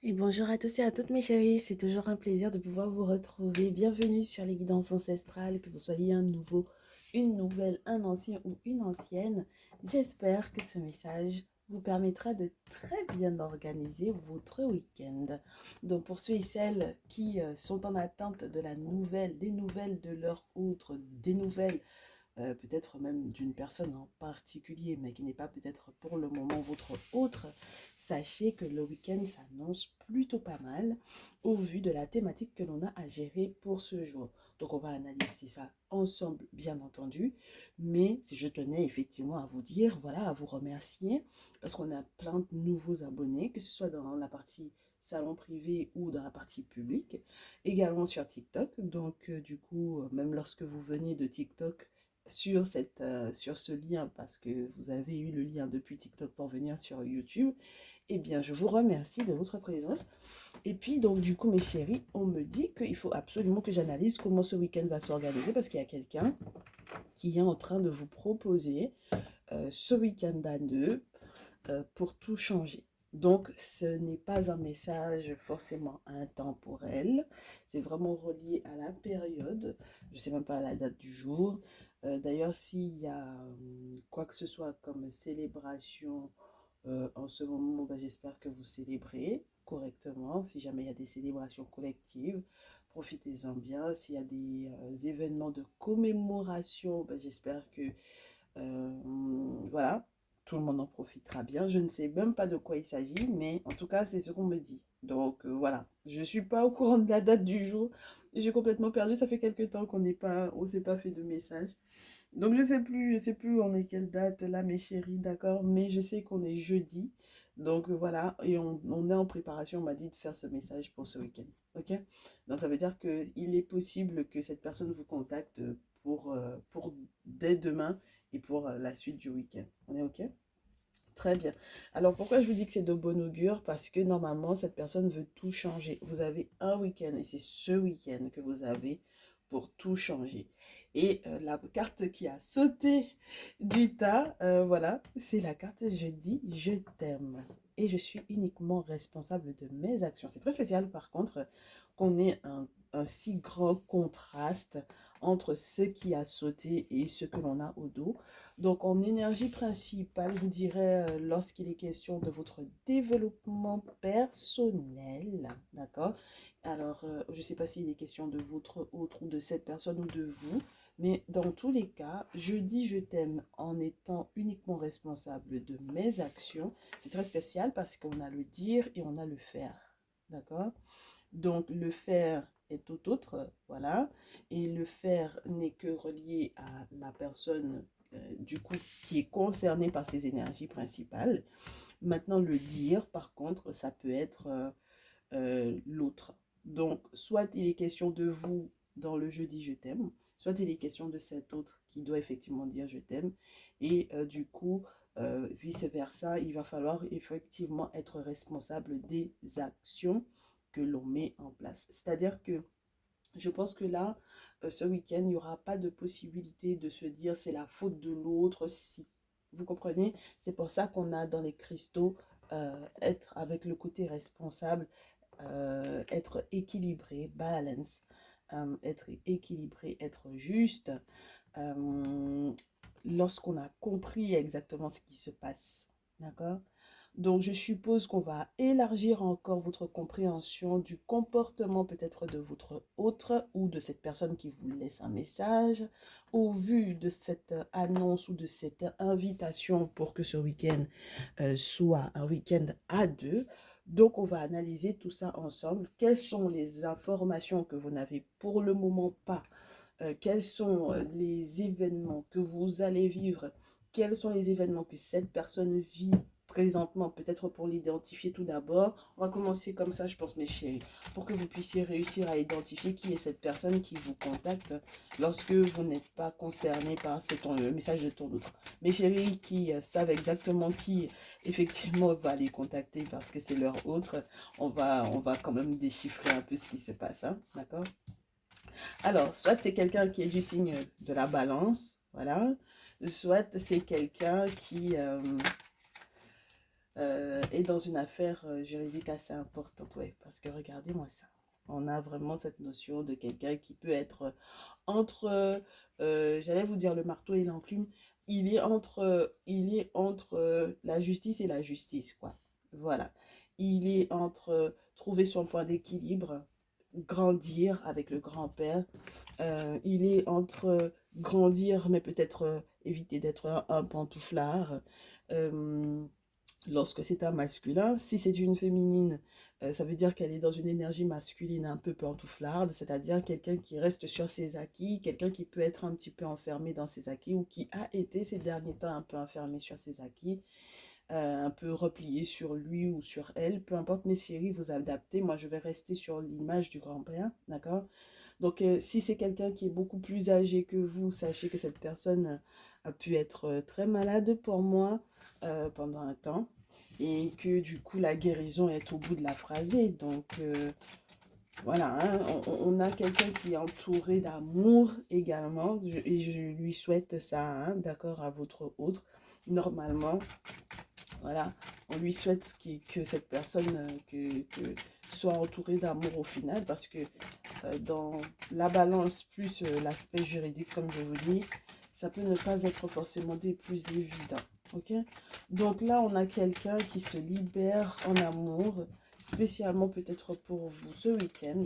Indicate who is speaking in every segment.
Speaker 1: Et bonjour à tous et à toutes mes chéris, c'est toujours un plaisir de pouvoir vous retrouver. Bienvenue sur les guidances ancestrales, que vous soyez un nouveau, une nouvelle, un ancien ou une ancienne. J'espère que ce message vous permettra de très bien organiser votre week-end. Donc pour ceux et celles qui sont en attente de la nouvelle, des nouvelles de leur autre, des nouvelles peut-être même d'une personne en particulier, mais qui n'est pas peut-être pour le moment votre autre, sachez que le week-end s'annonce plutôt pas mal au vu de la thématique que l'on a à gérer pour ce jour. Donc on va analyser ça ensemble, bien entendu, mais si je tenais effectivement à vous dire, voilà, à vous remercier, parce qu'on a plein de nouveaux abonnés, que ce soit dans la partie salon privé ou dans la partie publique, également sur TikTok. Donc du coup, même lorsque vous venez de TikTok, sur ce lien parce que vous avez eu le lien depuis TikTok pour venir sur YouTube, eh bien, je vous remercie de votre présence. Et puis, donc, du coup, mes chéris, on me dit qu'il faut absolument que j'analyse comment ce week-end va s'organiser parce qu'il y a quelqu'un qui est en train de vous proposer ce week-end à deux pour tout changer. Donc, ce n'est pas un message forcément intemporel, c'est vraiment relié à la période, je ne sais même pas la date du jour. D'ailleurs, s'il y a quoi que ce soit comme célébration en ce moment, ben, j'espère que vous célébrez correctement. Si jamais il y a des célébrations collectives, profitez-en bien. S'il y a des événements de commémoration, ben, j'espère que voilà, tout le monde en profitera bien. Je ne sais même pas de quoi il s'agit, mais en tout cas, c'est ce qu'on me dit. Donc voilà, je ne suis pas au courant de la date du jour. J'ai complètement perdu. Ça fait quelques temps on s'est pas fait de message. Donc je sais plus on est quelle date là, mes chéris, d'accord. Mais je sais qu'on est jeudi. Donc voilà, et on est en préparation. On m'a dit de faire ce message pour ce week-end. Ok? Donc ça veut dire qu'il est possible que cette personne vous contacte pour dès demain et pour la suite du week-end. On est ok? Très bien. Alors pourquoi je vous dis que c'est de bon augure? Parce que normalement, cette personne veut tout changer. Vous avez un week-end et c'est ce week-end que vous avez pour tout changer. Et la carte qui a sauté du tas, voilà, c'est la carte je dis je t'aime. Et je suis uniquement responsable de mes actions. C'est très spécial par contre qu'on ait un si grand contraste entre ce qui a sauté et ce que l'on a au dos. Donc, en énergie principale, je vous dirais, lorsqu'il est question de votre développement personnel, d'accord? Alors, je ne sais pas s'il est question de votre autre ou de cette personne ou de vous, mais dans tous les cas, je dis je t'aime en étant uniquement responsable de mes actions. C'est très spécial parce qu'on a le dire et on a le faire, d'accord? Donc, le faire est tout autre, voilà. Et le faire n'est que relié à la personne, du coup, qui est concernée par ces énergies principales. Maintenant, le dire, par contre, ça peut être l'autre. Donc, soit il est question de vous dans le je dis je t'aime, soit il est question de cet autre qui doit effectivement dire je t'aime. Et du coup, vice-versa, il va falloir effectivement être responsable des actions que l'on met en place. C'est-à-dire que je pense que là, ce week-end, il n'y aura pas de possibilité de se dire c'est la faute de l'autre si. Vous comprenez? C'est pour ça qu'on a dans les cristaux être avec le côté responsable, être équilibré, balance, être équilibré, être juste. euh, Lorsqu'on a compris exactement ce qui se passe. D'accord? Donc, je suppose qu'on va élargir encore votre compréhension du comportement peut-être de votre autre ou de cette personne qui vous laisse un message au vu de cette annonce ou de cette invitation pour que ce week-end soit un week-end à deux. Donc, on va analyser tout ça ensemble. Quelles sont les informations que vous n'avez pour le moment pas? Quels sont les événements que vous allez vivre? Quels sont les événements que cette personne vit présentement? Peut-être pour l'identifier tout d'abord. On va commencer comme ça, je pense, mes chéris, pour que vous puissiez réussir à identifier qui est cette personne qui vous contacte lorsque vous n'êtes pas concerné par le message de ton autre. Mes chéris qui savent exactement qui effectivement va les contacter parce que c'est leur autre, on va quand même déchiffrer un peu ce qui se passe, hein, d'accord? Alors, soit c'est quelqu'un qui est du signe de la balance, voilà. Soit c'est quelqu'un est dans une affaire juridique assez importante, ouais, parce que regardez-moi ça. On a vraiment cette notion de quelqu'un qui peut être entre, j'allais vous dire le marteau et l'enclume, il est entre la justice et la justice, quoi. Voilà. Il est entre trouver son point d'équilibre, grandir avec le grand-père. Il est entre grandir, mais peut-être éviter d'être un pantouflard. Euh, Lorsque c'est un masculin. Si c'est une féminine, ça veut dire qu'elle est dans une énergie masculine un peu pantouflarde, c'est-à-dire quelqu'un qui reste sur ses acquis, quelqu'un qui peut être un petit peu enfermé dans ses acquis ou qui a été ces derniers temps un peu enfermé sur ses acquis, un peu replié sur lui ou sur elle, peu importe mes chéris, vous adaptez. Moi, je vais rester sur l'image du grand-père, d'accord? Donc, si c'est quelqu'un qui est beaucoup plus âgé que vous, sachez que cette personne a pu être très malade pour moi pendant un temps et que du coup, la guérison est au bout de la phrasée. Donc, voilà, hein, on a quelqu'un qui est entouré d'amour également et je lui souhaite ça, hein, d'accord, à votre autre. Normalement, voilà, on lui souhaite que cette personne soit entourée d'amour au final parce que dans la balance plus l'aspect juridique, comme je vous dis, ça peut ne pas être forcément des plus évidents. Ok? Donc là, on a quelqu'un qui se libère en amour, spécialement peut-être pour vous ce week-end,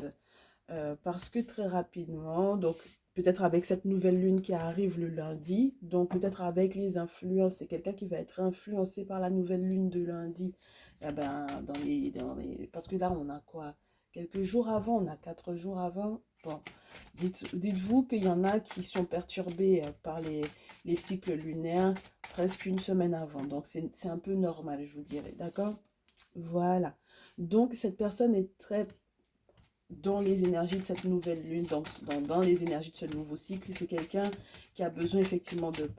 Speaker 1: parce que très rapidement, donc peut-être avec cette nouvelle lune qui arrive le lundi, donc peut-être avec les influences, c'est quelqu'un qui va être influencé par la nouvelle lune de lundi, eh ben, parce que là, on a quoi? Quelques jours avant, on a 4 jours avant. Bon, dites-vous qu'il y en a qui sont perturbés par les cycles lunaires presque une semaine avant. Donc, c'est un peu normal, je vous dirais. D'accord? Voilà. Donc, cette personne est très dans les énergies de cette nouvelle lune, dans les énergies de ce nouveau cycle. C'est quelqu'un qui a besoin effectivement de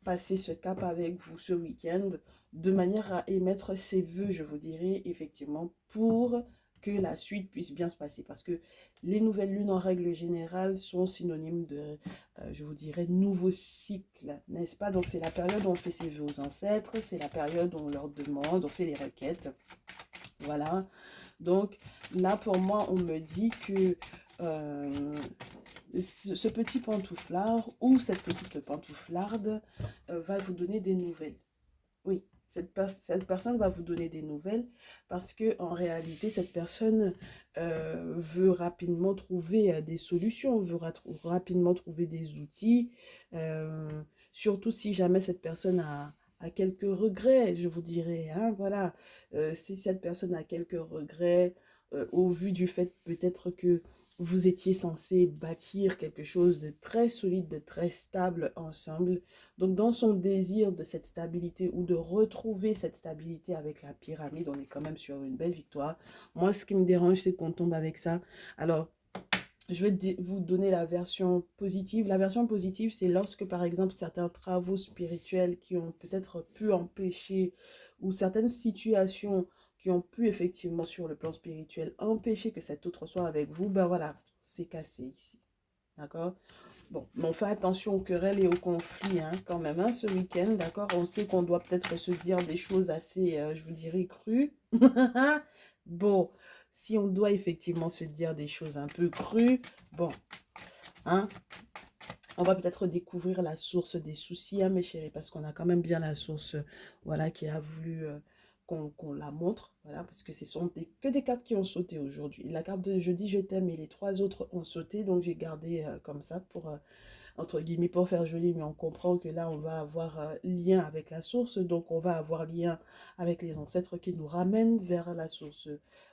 Speaker 1: passer ce cap avec vous ce week-end, de manière à émettre ses voeux, je vous dirais, effectivement, pour que la suite puisse bien se passer. Parce que les nouvelles lunes, en règle générale, sont synonymes de, je vous dirais, nouveau cycle, n'est-ce pas? Donc, c'est la période où on fait ses vœux aux ancêtres, c'est la période où on leur demande, on fait les requêtes. Voilà. Donc là, pour moi, on me dit que ce petit pantouflard ou cette petite pantouflarde va vous donner des nouvelles. Oui, cette personne va vous donner des nouvelles parce que en réalité, cette personne veut rapidement trouver des solutions, veut rapidement trouver des outils, euh, surtout si jamais cette personne a quelques regrets, je vous dirais, hein, voilà. Si cette personne a quelques regrets, au vu du fait peut-être que vous étiez censé bâtir quelque chose de très solide, de très stable ensemble, donc, dans son désir de cette stabilité ou de retrouver cette stabilité avec la pyramide, on est quand même sur une belle victoire. Moi, ce qui me dérange, c'est qu'on tombe avec ça. Alors, je vais vous donner la version positive. La version positive, c'est lorsque, par exemple, certains travaux spirituels qui ont peut-être pu empêcher ou certaines situations qui ont pu effectivement, sur le plan spirituel, empêcher que cet autre soit avec vous, ben voilà, c'est cassé ici. D'accord? Bon, mais on fait attention aux querelles et aux conflits, hein, quand même, hein, ce week-end, d'accord? On sait qu'on doit peut-être se dire des choses assez, je vous dirais, crues. Bon, si on doit effectivement se dire des choses un peu crues, bon, hein, on va peut-être découvrir la source des soucis, hein, mes chéris, parce qu'on a quand même bien la source, voilà, qui a voulu qu'on la montre, voilà, parce que ce sont que des cartes qui ont sauté aujourd'hui. La carte de je dis je t'aime et les trois autres ont sauté, donc j'ai gardé comme ça pour, entre guillemets, pour faire joli, mais on comprend que là, on va avoir lien avec la source, donc on va avoir lien avec les ancêtres qui nous ramènent vers la source,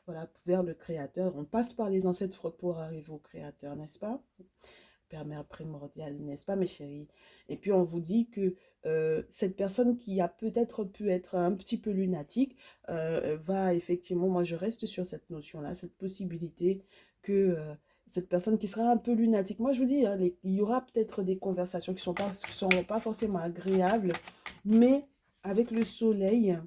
Speaker 1: voilà, vers le créateur. On passe par les ancêtres pour arriver au créateur, n'est-ce pas? Père, mère primordial, n'est-ce pas, mes chéris? Et puis, on vous dit que cette personne qui a peut-être pu être un petit peu lunatique va effectivement, moi je reste sur cette notion-là, cette possibilité que cette personne qui sera un peu lunatique, moi je vous dis, hein, il y aura peut-être des conversations qui ne seront pas forcément agréables, mais avec le soleil,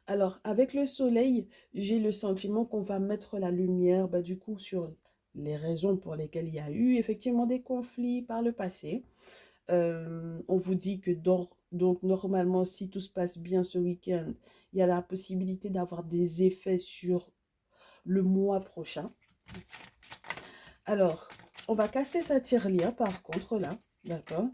Speaker 1: alors, avec le soleil, j'ai le sentiment qu'on va mettre la lumière, bah, du coup, sur les raisons pour lesquelles il y a eu effectivement des conflits par le passé. On vous dit que Donc, normalement, si tout se passe bien ce week-end, il y a la possibilité d'avoir des effets sur le mois prochain. Alors, on va casser sa tirelire par contre, là. D'accord?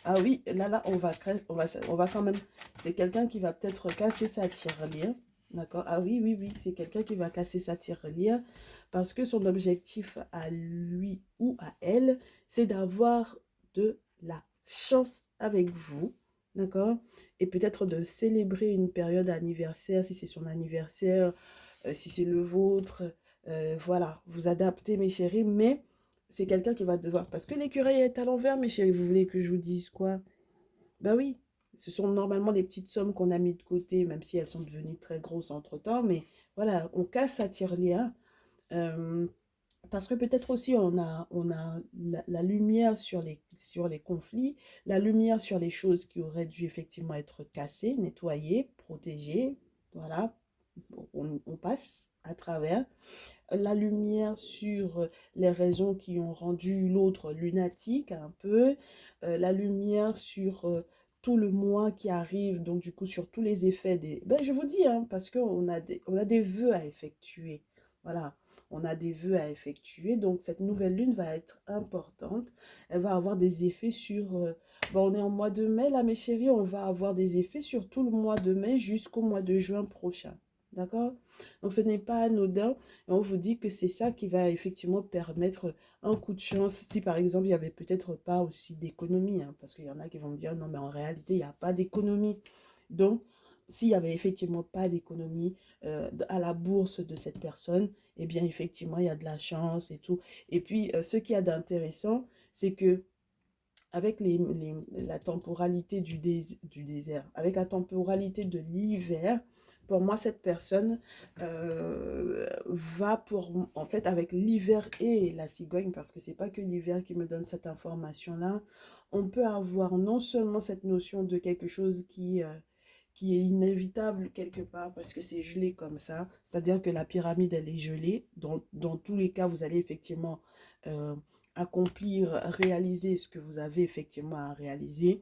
Speaker 1: Ah oui, là, on va quand même... C'est quelqu'un qui va peut-être casser sa tirelire. D'accord? Ah oui, oui, oui, c'est quelqu'un qui va casser sa tirelire parce que son objectif à lui ou à elle, c'est d'avoir de la chance avec vous. D'accord? Et peut-être de célébrer une période anniversaire, si c'est son anniversaire, si c'est le vôtre. Voilà, vous adaptez, mes chéris, mais c'est quelqu'un qui va devoir... Parce que l'écureuil est à l'envers, mes chéris, vous voulez que je vous dise quoi? Ben oui, ce sont normalement des petites sommes qu'on a mis de côté, même si elles sont devenues très grosses entre-temps, mais voilà, on casse sa tirelire. Euh, Parce que peut-être aussi on a la lumière sur les conflits, la lumière sur les choses qui auraient dû effectivement être cassées, nettoyées, protégées. Voilà, on passe à travers la lumière sur les raisons qui ont rendu l'autre lunatique un peu, la lumière sur tout le mois qui arrive, donc du coup sur tous les effets des... Ben, je vous dis, hein, parce on a des vœux à effectuer. Voilà, on a des vœux à effectuer, donc cette nouvelle lune va être importante. Elle va avoir des effets sur... ben, on est en mois de mai, là mes chéris, on va avoir des effets sur tout le mois de mai jusqu'au mois de juin prochain. D'accord? Donc ce n'est pas anodin. Et on vous dit que c'est ça qui va effectivement permettre un coup de chance. Si par exemple, il n'y avait peut-être pas aussi d'économie, hein, parce qu'il y en a qui vont me dire non, mais en réalité, il n'y a pas d'économie. Donc, s'il n'y avait effectivement pas d'économie à la bourse de cette personne, eh bien, effectivement, il y a de la chance et tout. Et puis, ce qu'il y a d'intéressant, c'est que avec la temporalité du désert, avec la temporalité de l'hiver, pour moi, cette personne va pour, en fait, avec l'hiver et la cigogne, parce que c'est pas que l'hiver qui me donne cette information-là, on peut avoir non seulement cette notion de quelque chose qui est inévitable quelque part parce que c'est gelé comme ça, c'est-à-dire que la pyramide, elle est gelée. Dans tous les cas, vous allez effectivement euh, accomplir, réaliser ce que vous avez effectivement à réaliser,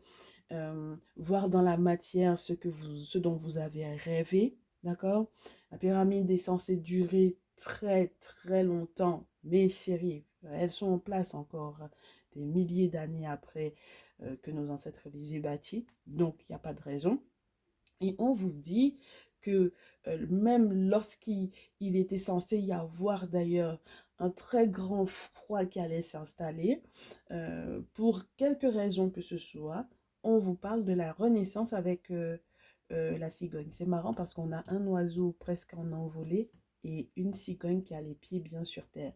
Speaker 1: voir dans la matière ce dont vous avez rêvé, d'accord? La pyramide est censée durer très très longtemps, mes chéris, elles sont en place encore des milliers d'années après que nos ancêtres les aient bâties, donc il n'y a pas de raison. Et on vous dit que même lorsqu'il était censé y avoir d'ailleurs un très grand froid qui allait s'installer, pour quelque raison que ce soit, on vous parle de la renaissance avec la cigogne. C'est marrant parce qu'on a un oiseau presque en envolée et une cigogne qui a les pieds bien sur terre.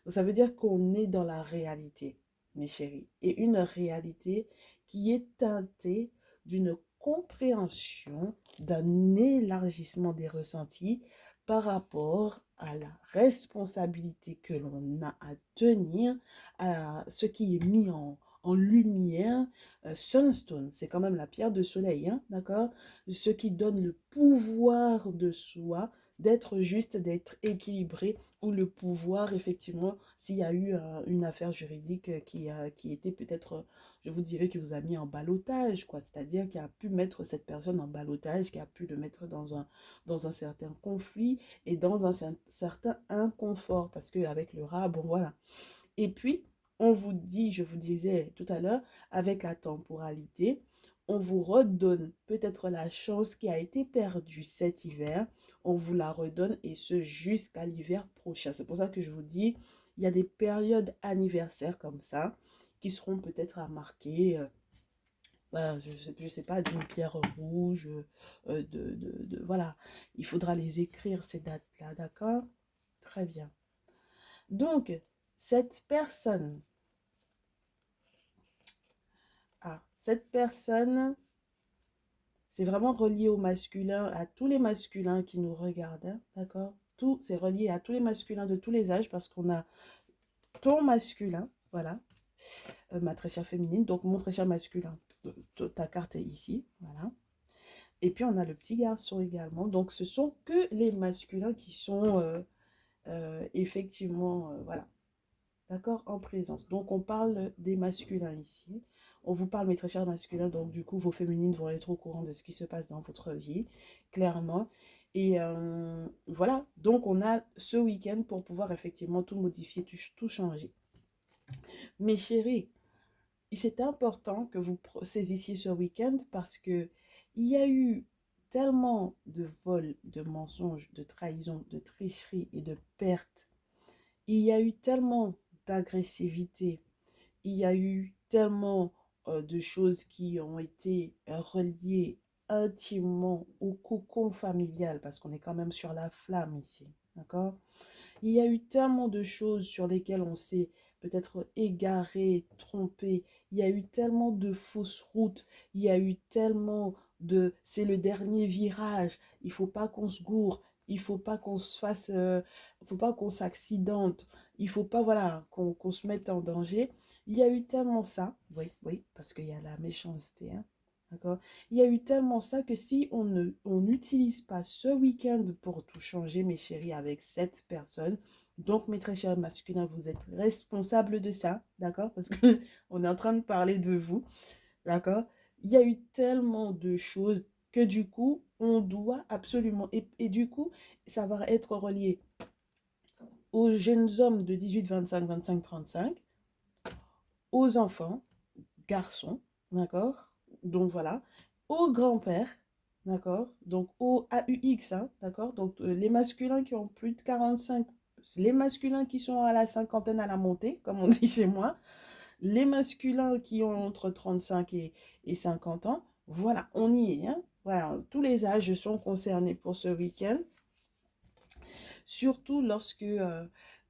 Speaker 1: Donc ça veut dire qu'on est dans la réalité, mes chéris, et une réalité qui est teintée d'une compréhension, d'un élargissement des ressentis par rapport à la responsabilité que l'on a à tenir, à ce qui est mis en lumière. Sunstone, c'est quand même la pierre de soleil, hein, d'accord? Ce qui donne le pouvoir de soi, d'être juste, d'être équilibré, ou le pouvoir, effectivement, s'il y a eu une affaire juridique qui était peut-être, je vous dirais, qui vous a mis en ballottage, quoi. C'est-à-dire qui a pu mettre cette personne en ballottage, qui a pu le mettre dans un certain conflit et dans un certain inconfort. Parce qu'avec le rat, bon, voilà. Et puis, on vous dit, je vous disais tout à l'heure, avec la temporalité, on vous redonne peut-être la chance qui a été perdue cet hiver, on vous la redonne et ce jusqu'à l'hiver prochain. C'est pour ça que je vous dis, il y a des périodes anniversaires comme ça qui seront peut-être à marquer, ben, je sais pas, d'une pierre rouge, voilà. Il faudra les écrire, ces dates-là, d'accord? Très bien. Donc, cette personne, cette personne, c'est vraiment relié au masculin, à tous les masculins qui nous regardent, hein, d'accord? Tout, c'est relié à tous les masculins de tous les âges parce qu'on a ton masculin, voilà, ma très chère féminine, donc mon très cher masculin, ta carte est ici, voilà. Et puis on a le petit garçon également, donc ce sont que les masculins qui sont effectivement, voilà, d'accord, en présence. Donc on parle des masculins ici, On vous parle, mes très chers masculins, donc du coup, vos féminines vont être au courant de ce qui se passe dans votre vie, clairement. Et voilà, donc on a ce week-end pour pouvoir effectivement tout modifier, tout changer. Mes chéris, c'est important que vous saisissiez ce week-end parce que il y a eu tellement de vols, de mensonges, de trahisons, de tricheries et de pertes. Il y a eu tellement d'agressivité. Il y a eu tellement de choses qui ont été reliées intimement au cocon familial parce qu'on est quand même sur la flamme ici. D'accord? Il y a eu tellement de choses sur lesquelles on s'est peut-être égaré, trompé. Il y a eu tellement de fausses routes. Il y a eu tellement de... C'est le dernier virage. Il faut pas qu'on se gourre. Il faut pas qu'on se fasse... faut pas qu'on s'accidente. Il faut pas, voilà, qu'on se mette en danger. Il y a eu tellement ça. Oui, oui, parce qu'il y a la méchanceté, hein. D'accord? Il y a eu tellement ça que si on n'utilise pas ce week-end pour tout changer, mes chéris, avec cette personne, donc mes très chers masculins, vous êtes responsables de ça, d'accord? Parce qu'on est en train de parler de vous, d'accord? Il y a eu tellement de choses que du coup, on doit absolument... Et du coup, ça va être relié aux jeunes hommes de 18, 25, 25, 35, aux enfants, garçons, d'accord? Donc voilà, aux grands-pères, d'accord? Donc au AUX, hein, d'accord? Donc les masculins qui ont plus de 45, les masculins qui sont à la cinquantaine à la montée, comme on dit chez moi, les masculins qui ont entre 35 et 50 ans, voilà, on y est, hein? Voilà, tous les âges sont concernés pour ce week-end. Surtout lorsque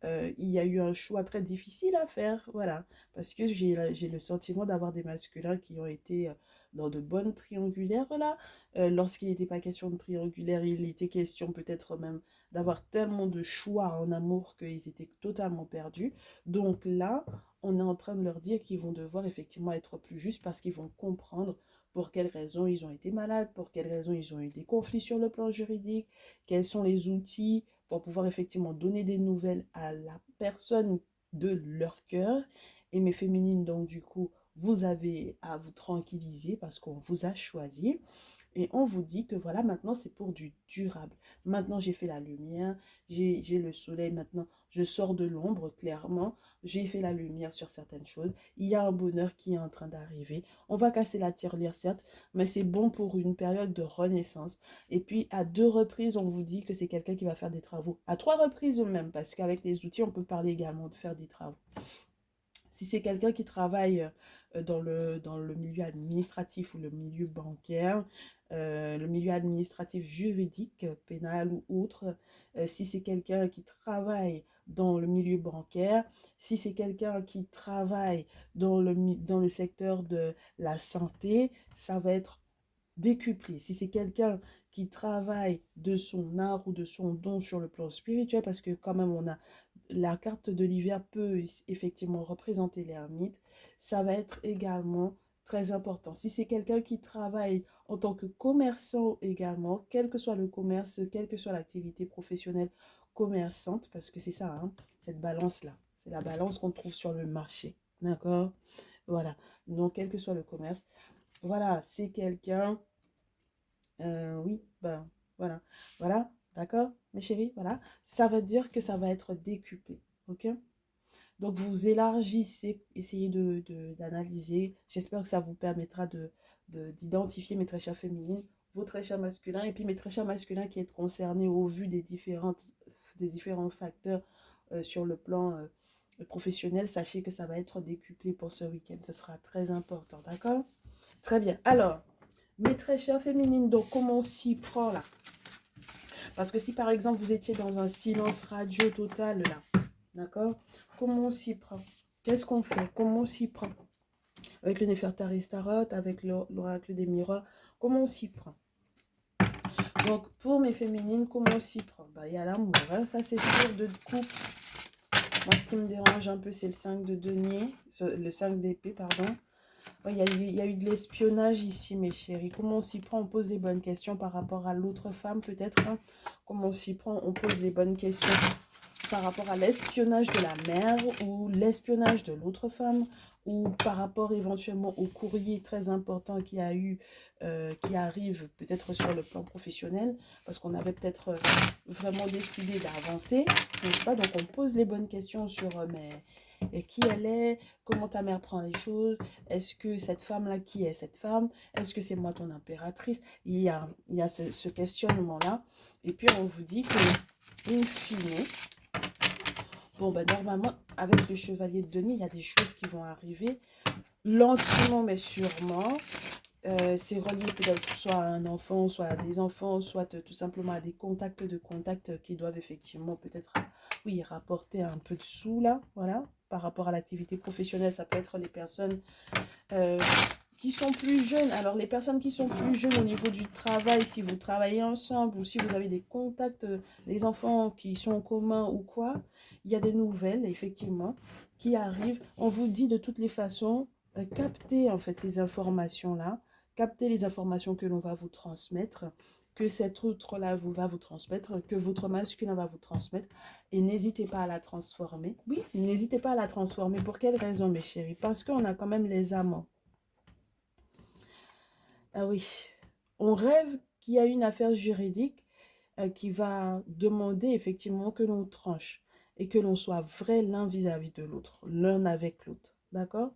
Speaker 1: il y a eu un choix très difficile à faire, voilà, parce que j'ai le sentiment d'avoir des masculins qui ont été dans de bonnes triangulaires, là. Lorsqu'il n'était pas question de triangulaire, il était question peut-être même d'avoir tellement de choix en amour qu'ils étaient totalement perdus. Donc là, on est en train de leur dire qu'ils vont devoir effectivement être plus justes parce qu'ils vont comprendre pour quelles raisons ils ont été malades, pour quelles raisons ils ont eu des conflits sur le plan juridique, quels sont les outils pour pouvoir effectivement donner des nouvelles à la personne de leur cœur. Et mes féminines, donc du coup, vous avez à vous tranquilliser parce qu'on vous a choisi. Et on vous dit que voilà, maintenant c'est pour du durable. Maintenant j'ai fait la lumière, j'ai le soleil, maintenant je sors de l'ombre, clairement. J'ai fait la lumière sur certaines choses. Il y a un bonheur qui est en train d'arriver. On va casser la tirelire, certes, mais c'est bon pour une période de renaissance. Et puis à 2 reprises, on vous dit que c'est quelqu'un qui va faire des travaux. À 3 reprises même, parce qu'avec les outils, on peut parler également de faire des travaux. Si c'est quelqu'un qui travaille dans le milieu administratif ou le milieu bancaire, le milieu administratif juridique, pénal ou autre, si c'est quelqu'un qui travaille dans le milieu bancaire, si c'est quelqu'un qui travaille dans le secteur de la santé, ça va être décuplé. Si c'est quelqu'un qui travaille de son art ou de son don sur le plan spirituel, parce que quand même on a la carte de l'hiver peut effectivement représenter l'ermite, ça va être également très important. Si c'est quelqu'un qui travaille en tant que commerçant également, quel que soit le commerce, quelle que soit l'activité professionnelle commerçante, parce que c'est ça, hein, cette balance-là, c'est la balance qu'on trouve sur le marché, d'accord? Voilà, donc quel que soit le commerce, voilà, c'est quelqu'un, oui, ben voilà, voilà, d'accord, mes chéris, voilà, ça veut dire que ça va être décuplé, ok? Donc vous élargissez, essayez d'analyser. J'espère que ça vous permettra d'identifier mes très chers féminines, vos très chers masculins, et puis mes très chers masculins qui êtes concernés au vu des différents facteurs sur le plan professionnel. Sachez que ça va être décuplé pour ce week-end. Ce sera très important, d'accord? Très bien. Alors, mes très chères féminines, donc comment on s'y prend là? Parce que si par exemple vous étiez dans un silence radio total là, d'accord? Comment on s'y prend? Qu'est-ce qu'on fait? Comment on s'y prend? Avec le Néfertari Tarot, avec l'oracle des miroirs, comment on s'y prend? Donc pour mes féminines, comment on s'y prend? Bah, il y a l'amour, hein? Ça c'est sûr de couple. Moi ce qui me dérange un peu c'est le 5 de denier, le 5 d'épée, pardon. Il y a eu de l'espionnage ici, mes chéris. Comment on s'y prend? On pose les bonnes questions par rapport à l'autre femme, peut-être, hein? Comment on s'y prend? On pose les bonnes questions par rapport à l'espionnage de la mère ou l'espionnage de l'autre femme ou par rapport éventuellement au courrier très important qui a eu, qui arrive peut-être sur le plan professionnel parce qu'on avait peut-être vraiment décidé d'avancer, n'est-ce pas? Donc on pose les bonnes questions sur mais qui elle est, comment ta mère prend les choses, est-ce que cette femme-là, qui est cette femme, est-ce que c'est moi ton impératrice? Il y a ce questionnement-là. Et puis on vous dit que, in fine, bon, ben, normalement, avec le chevalier de Denis, il y a des choses qui vont arriver lentement, mais sûrement. C'est relié peut-être soit à un enfant, soit à des enfants, soit tout simplement à des contacts qui doivent effectivement peut-être, oui, rapporter un peu de sous là, voilà. Par rapport à l'activité professionnelle, ça peut être les personnes euh, qui sont plus jeunes. Alors, les personnes qui sont plus jeunes au niveau du travail, si vous travaillez ensemble ou si vous avez des contacts, les enfants qui sont en commun ou quoi, il y a des nouvelles, effectivement, qui arrivent. On vous dit de toutes les façons, captez en fait ces informations-là, captez les informations que l'on va vous transmettre, que cet autre-là va vous transmettre, que votre masculin va vous transmettre, et n'hésitez pas à la transformer. Oui, n'hésitez pas à la transformer. Pour quelle raison, mes chéris? Parce qu'on a quand même les amants. Ah oui, on rêve qu'il y a une affaire juridique qui va demander effectivement que l'on tranche et que l'on soit vrai l'un vis-à-vis de l'autre, l'un avec l'autre. D'accord?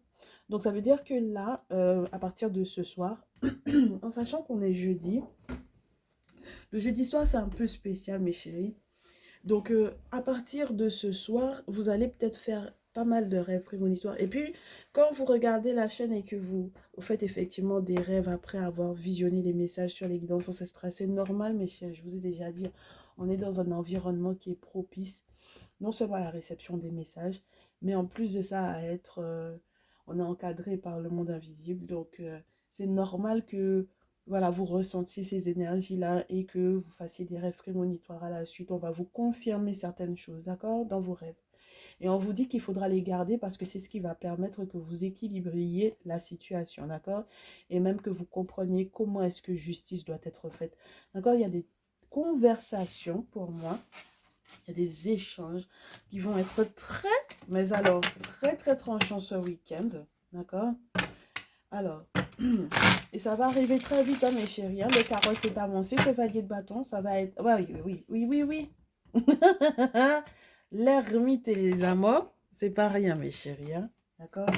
Speaker 1: Donc ça veut dire que là, à partir de ce soir, en sachant qu'on est jeudi, le jeudi soir c'est un peu spécial mes chéris. Donc, à partir de ce soir, vous allez peut-être faire pas mal de rêves prémonitoires. Et puis, quand vous regardez la chaîne et que vous faites effectivement des rêves après avoir visionné les messages sur les guidances ancestrales, c'est normal, mes chers. Je vous ai déjà dit, on est dans un environnement qui est propice, non seulement à la réception des messages, mais en plus de ça, on est encadré par le monde invisible. Donc, c'est normal que voilà, vous ressentiez ces énergies-là et que vous fassiez des rêves prémonitoires à la suite. On va vous confirmer certaines choses, d'accord, dans vos rêves. Et on vous dit qu'il faudra les garder parce que c'est ce qui va permettre que vous équilibriez la situation, d'accord? Et même que vous compreniez comment est-ce que justice doit être faite. D'accord? Il y a des conversations pour moi. Il y a des échanges qui vont être très, mais alors très, très tranchants ce week-end, d'accord? Alors, et ça va arriver très vite, hein, mes chéris. Hein. Le carrosse est avancé, chevalier de bâton, ça va être... Ouais, oui, oui, oui, oui, oui. L'ermite et les amants, c'est pas rien, mes chéris. Hein. D'accord?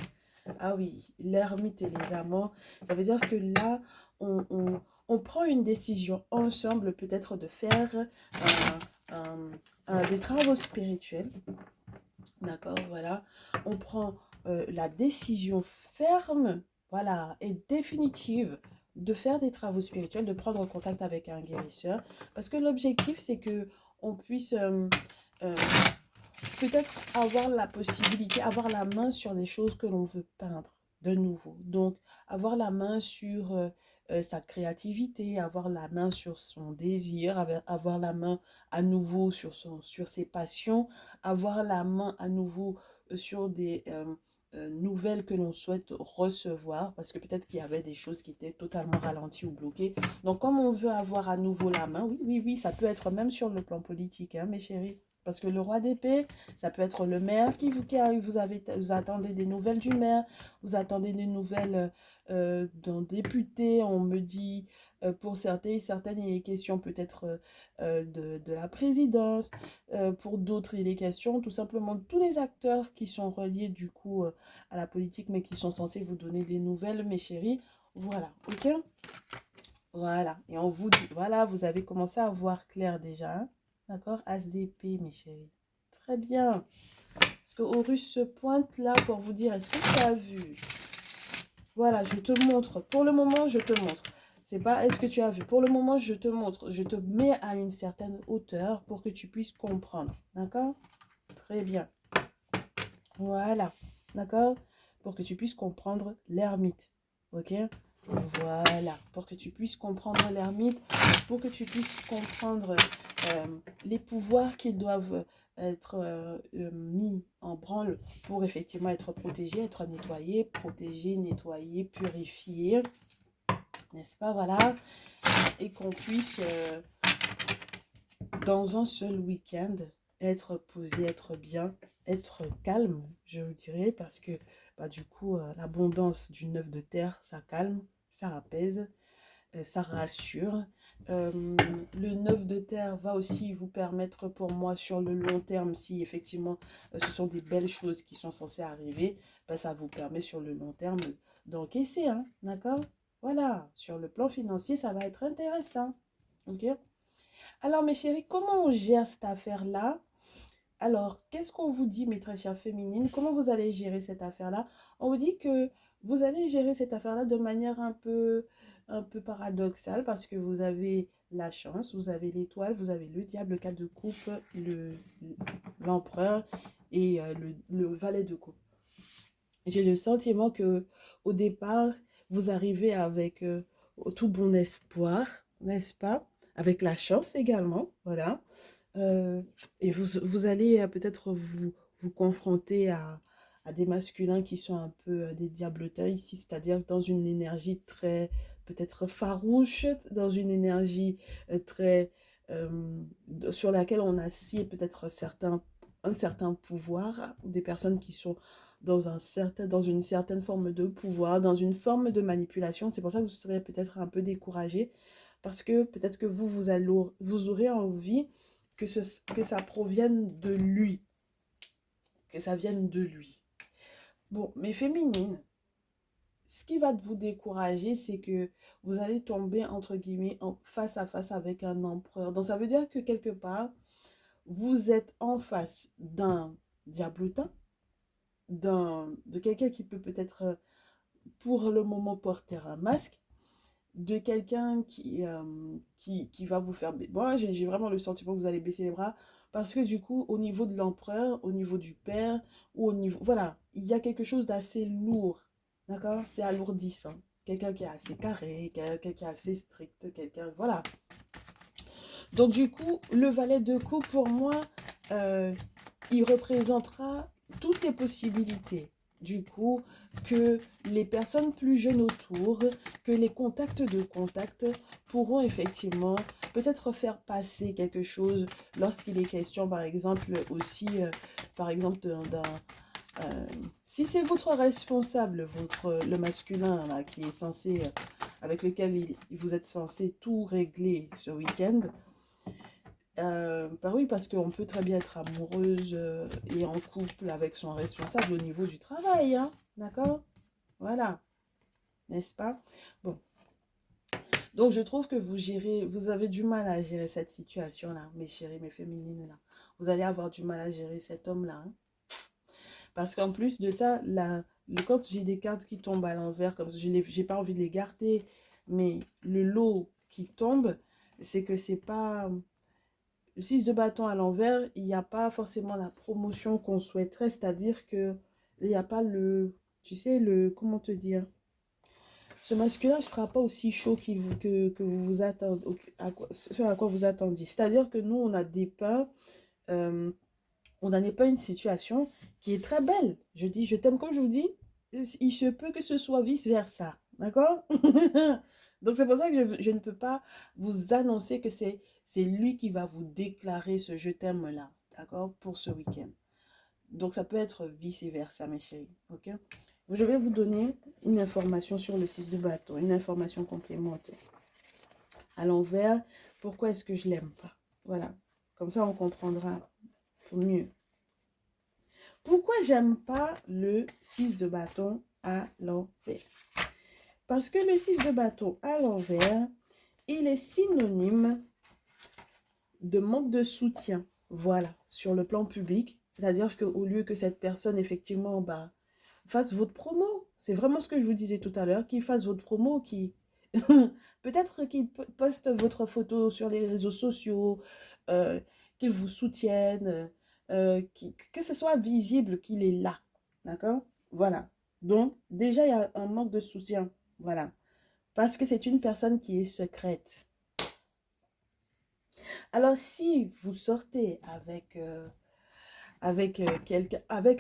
Speaker 1: Ah oui, l'ermite et les amants, ça veut dire que là, on prend une décision ensemble, peut-être de faire des travaux spirituels. D'accord, voilà. On prend la décision ferme, voilà, et définitive de faire des travaux spirituels, de prendre contact avec un guérisseur. Parce que l'objectif, c'est que on puisse euh, peut-être avoir la possibilité, avoir la main sur les choses que l'on veut peindre de nouveau. Donc, avoir la main sur sa créativité, avoir la main sur son désir, avoir la main à nouveau sur ses passions, avoir la main à nouveau sur des nouvelles que l'on souhaite recevoir, parce que peut-être qu'il y avait des choses qui étaient totalement ralenties ou bloquées. Donc, comme on veut avoir à nouveau la main, oui, oui, oui, ça peut être même sur le plan politique, hein, mes chéris. Parce que le roi d'épée, ça peut être le maire qui arrive, vous attendez des nouvelles du maire, vous attendez des nouvelles d'un député, on me dit, pour certaines, il est question peut-être de la présidence, pour d'autres, il est question tout simplement de tous les acteurs qui sont reliés du coup à la politique, mais qui sont censés vous donner des nouvelles, mes chéris. Voilà, ok? Voilà, et on vous dit, voilà, vous avez commencé à voir clair déjà, hein? D'accord? As d'épée, mes chéris. Très bien. Parce que Horus se pointe là pour vous dire, est-ce que tu as vu? Voilà, je te montre. Pour le moment, je te montre. C'est pas est-ce que tu as vu. Pour le moment, je te montre. Je te mets à une certaine hauteur pour que tu puisses comprendre. D'accord? Très bien. Voilà. D'accord? Pour que tu puisses comprendre l'ermite. Ok? Voilà. Pour que tu puisses comprendre l'ermite. Pour que tu puisses comprendre les pouvoirs qui doivent être mis en branle pour effectivement être protégé, être nettoyé, protégé, nettoyé, purifié, n'est-ce pas, voilà, et qu'on puisse dans un seul week-end être posé, être bien, être calme, je vous dirais, parce que bah, du coup, l'abondance du 9 de terre, ça calme, ça apaise, ça rassure. Le 9 de terre va aussi vous permettre pour moi sur le long terme, si effectivement ce sont des belles choses qui sont censées arriver, ben, ça vous permet sur le long terme d'encaisser, hein, d'accord? Voilà, sur le plan financier, ça va être intéressant. Ok? Alors mes chéris, comment on gère cette affaire-là? Alors, qu'est-ce qu'on vous dit, mes très chères féminines? Comment vous allez gérer cette affaire-là? On vous dit que vous allez gérer cette affaire-là de manière un peu paradoxale parce que vous avez la chance, vous avez l'étoile, vous avez le diable, le 4 de coupe, l'empereur et le valet de coupe. J'ai le sentiment que au départ, vous arrivez avec tout bon espoir, n'est-ce pas? Avec la chance également, voilà. Euh, et vous allez peut-être vous confronter à des masculins qui sont un peu des diablotins ici, c'est-à-dire dans une énergie très peut-être farouche, dans une énergie très sur laquelle on assied peut-être un certain pouvoir, ou des personnes qui sont dans une certaine forme de pouvoir, dans une forme de manipulation. C'est pour ça que vous serez peut-être un peu découragé, parce que peut-être que vous aurez envie que ça provienne de lui, que ça vienne de lui. Bon, mais féminine, ce qui va vous décourager, c'est que vous allez tomber, entre guillemets, face à face avec un empereur. Donc, ça veut dire que quelque part, vous êtes en face d'un diablotin, de quelqu'un qui peut peut-être, pour le moment, porter un masque, de quelqu'un qui va vous faire... Moi, j'ai vraiment le sentiment que vous allez baisser les bras parce que du coup, au niveau de l'empereur, au niveau du père, ou au niveau... Voilà, il y a quelque chose d'assez lourd, d'accord? C'est alourdissant. Quelqu'un qui est assez carré, quelqu'un qui est assez strict, quelqu'un... Voilà. Donc du coup, le valet de coupe, pour moi, euh, il représentera toutes les possibilités. Du coup, que les personnes plus jeunes autour, que les contacts de contact pourront effectivement peut-être faire passer quelque chose lorsqu'il est question, par exemple, aussi, par exemple, si c'est votre responsable, le masculin là, qui est censé, avec lequel vous êtes censé tout régler ce week-end, bah oui, parce qu'on peut très bien être amoureuse et en couple avec son responsable au niveau du travail, hein, d'accord? Voilà, n'est-ce pas? Bon, donc je trouve que vous avez du mal à gérer cette situation-là, mes chéris, mes féminines, là. Vous allez avoir du mal à gérer cet homme-là, hein. Parce qu'en plus de ça, quand j'ai des cartes qui tombent à l'envers, comme ça, j'ai pas envie de les garder, mais le lot qui tombe, c'est que c'est pas... Le 6 de bâton à l'envers, il n'y a pas forcément la promotion qu'on souhaiterait, c'est-à-dire que il n'y a pas tu sais, comment te dire, ce masculin ne sera pas aussi chaud que vous vous attendez, ce à quoi vous attendiez. C'est-à-dire que nous, on a dépeint, euh, on a dépeint une situation qui est très belle. Je dis, je t'aime comme je vous dis, il se peut que ce soit vice-versa, d'accord? Donc c'est pour ça que je ne peux pas vous annoncer que c'est lui qui va vous déclarer ce je t'aime là, d'accord, pour ce week-end. Donc ça peut être vice-versa, mes chéris, ok? Je vais vous donner une information sur le 6 de bâton, une information complémentaire. À l'envers, pourquoi est-ce que je l'aime pas? Voilà, comme ça on comprendra mieux. Pourquoi j'aime pas le 6 de bâton à l'envers? Parce que le 6 de bâton à l'envers, il est synonyme de manque de soutien. Voilà, sur le plan public. C'est-à-dire qu'au lieu que cette personne, effectivement, bah, fasse votre promo, c'est vraiment ce que je vous disais tout à l'heure, qu'il fasse votre promo, peut-être qu'il poste votre photo sur les réseaux sociaux, qu'il vous soutienne, que ce soit visible qu'il est là. D'accord? Voilà. Donc, déjà, il y a un manque de soutien. Voilà. Parce que c'est une personne qui est secrète. Alors, si vous sortez avec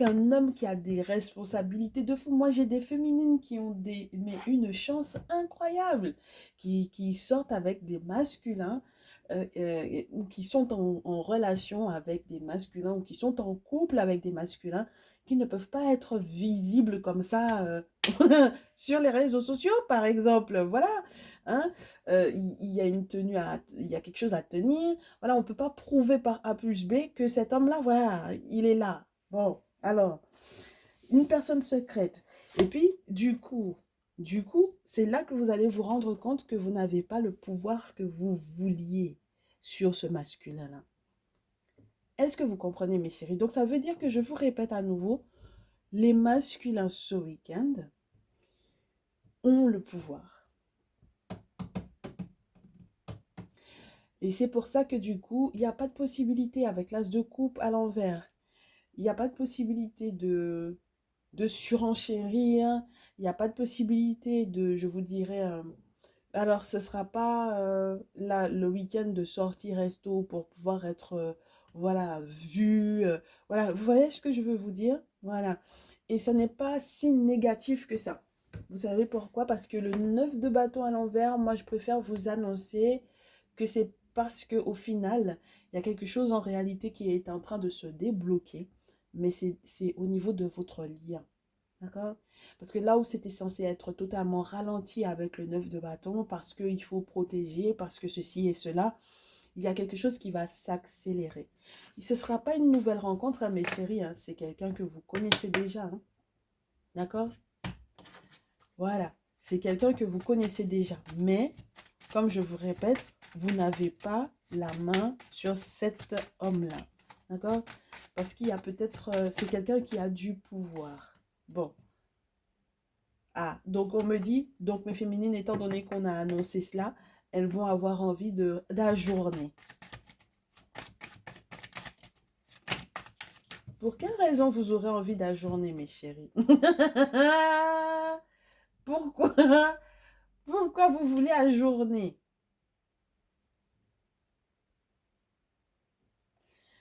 Speaker 1: un homme qui a des responsabilités de fou. Moi, j'ai des féminines qui ont mais une chance incroyable, qui sortent avec des masculins ou qui sont en relation avec des masculins ou qui sont en couple avec des masculins qui ne peuvent pas être visibles comme ça sur les réseaux sociaux, par exemple. Voilà, hein, il y a une tenue il y a quelque chose à tenir. Voilà, on ne peut pas prouver par A plus B que cet homme-là, voilà, il est là. Bon, alors, une personne secrète. Et puis, du coup, c'est là que vous allez vous rendre compte que vous n'avez pas le pouvoir que vous vouliez sur ce masculin-là. Est-ce que vous comprenez, mes chéris? Donc, ça veut dire que je vous répète à nouveau, les masculins ce week-end ont le pouvoir. Et c'est pour ça que du coup, il n'y a pas de possibilité avec l'as de coupe à l'envers. Il n'y a pas de possibilité de surenchérir. Il n'y a pas de possibilité de, je vous dirais, alors ce ne sera pas le week-end de sortie resto pour pouvoir être, voilà, vu. Voilà, vous voyez ce que je veux vous dire? Voilà. Et ce n'est pas si négatif que ça. Vous savez pourquoi? Parce que le 9 de bâton à l'envers, moi je préfère vous annoncer que c'est parce qu'au final, il y a quelque chose en réalité qui est en train de se débloquer, mais c'est au niveau de votre lien. D'accord? Parce que là où c'était censé être totalement ralenti avec le 9 de bâton, parce qu'il faut protéger, parce que ceci et cela, il y a quelque chose qui va s'accélérer. Ce ne sera pas une nouvelle rencontre, hein, mes chéris, hein, c'est quelqu'un que vous connaissez déjà. Hein. D'accord? Voilà, c'est quelqu'un que vous connaissez déjà. Mais, comme je vous répète, vous n'avez pas la main sur cet homme-là. D'accord? Parce qu'il y a peut-être... c'est quelqu'un qui a du pouvoir. Bon. Ah, donc on me dit, donc mes féminines, étant donné qu'on a annoncé cela, elles vont avoir envie d'ajourner. Pour quelle raison vous aurez envie d'ajourner, mes chéris? Pourquoi? Pourquoi vous voulez ajourner?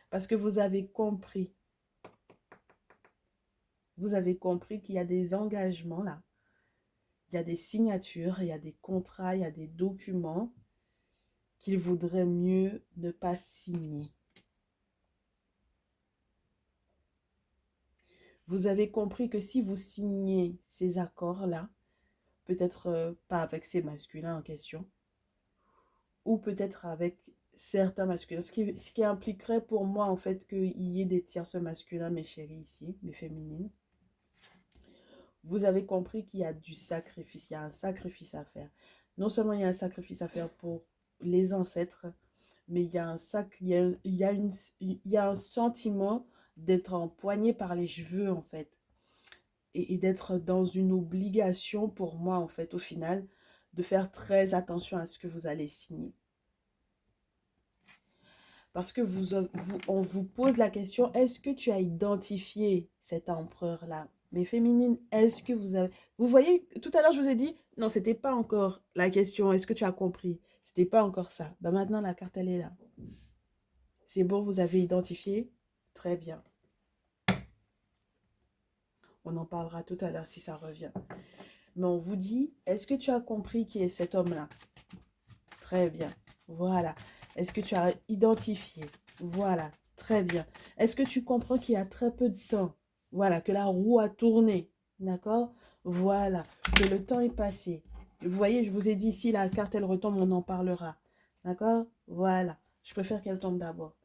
Speaker 1: Parce que vous avez compris. Vous avez compris qu'il y a des engagements là. Il y a des signatures, il y a des contrats, il y a des documents qu'il vaudrait mieux ne pas signer. Vous avez compris que si vous signez ces accords-là, peut-être pas avec ces masculins en question, ou peut-être avec certains masculins, ce qui impliquerait pour moi en fait qu'il y ait des tierces masculins, mes chéris ici, mes féminines. Vous avez compris qu'il y a du sacrifice, il y a un sacrifice à faire. Non seulement il y a un sacrifice à faire pour les ancêtres, mais il y a il y a un sentiment d'être empoigné par les cheveux en fait. Et d'être dans une obligation pour moi, en fait, au final, de faire très attention à ce que vous allez signer. Parce que on vous pose la question, est-ce que tu as identifié cet empereur-là? Mais féminine, est-ce que vous avez... Vous voyez, tout à l'heure, je vous ai dit, non, c'était pas encore la question, est-ce que tu as compris? C'était pas encore ça. Ben maintenant, la carte, elle est là. C'est bon, vous avez identifié? Très bien. On en parlera tout à l'heure si ça revient. Mais on vous dit, est-ce que tu as compris qui est cet homme-là? Très bien. Voilà. Est-ce que tu as identifié? Voilà. Très bien. Est-ce que tu comprends qu'il y a très peu de temps? Voilà. Que la roue a tourné. D'accord? Voilà. Que le temps est passé. Vous voyez, je vous ai dit, si la carte, elle retombe, on en parlera. D'accord? Voilà. Je préfère qu'elle tombe d'abord.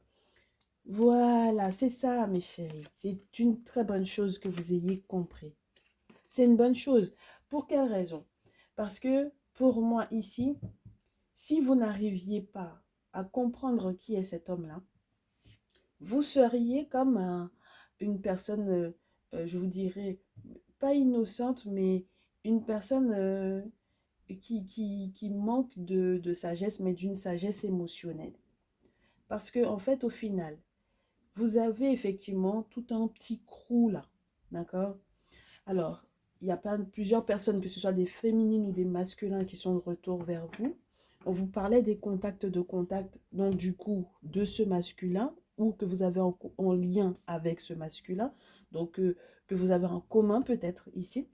Speaker 1: Voilà. C'est ça, mes chéris. C'est une très bonne chose que vous ayez compris. C'est une bonne chose. Pour quelle raison? Parce que pour moi, ici, si vous n'arriviez pas à comprendre qui est cet homme-là, vous seriez comme une personne, je vous dirais, pas innocente, mais une personne qui manque de sagesse, mais d'une sagesse émotionnelle. Parce que, en fait, au final, vous avez effectivement tout un petit crew là, d'accord? Alors, il y a plusieurs personnes, que ce soit des féminines ou des masculins, qui sont de retour vers vous. On vous parlait des contacts de contact, donc du coup, de ce masculin, ou que vous avez en lien avec ce masculin, donc que vous avez en commun peut-être ici.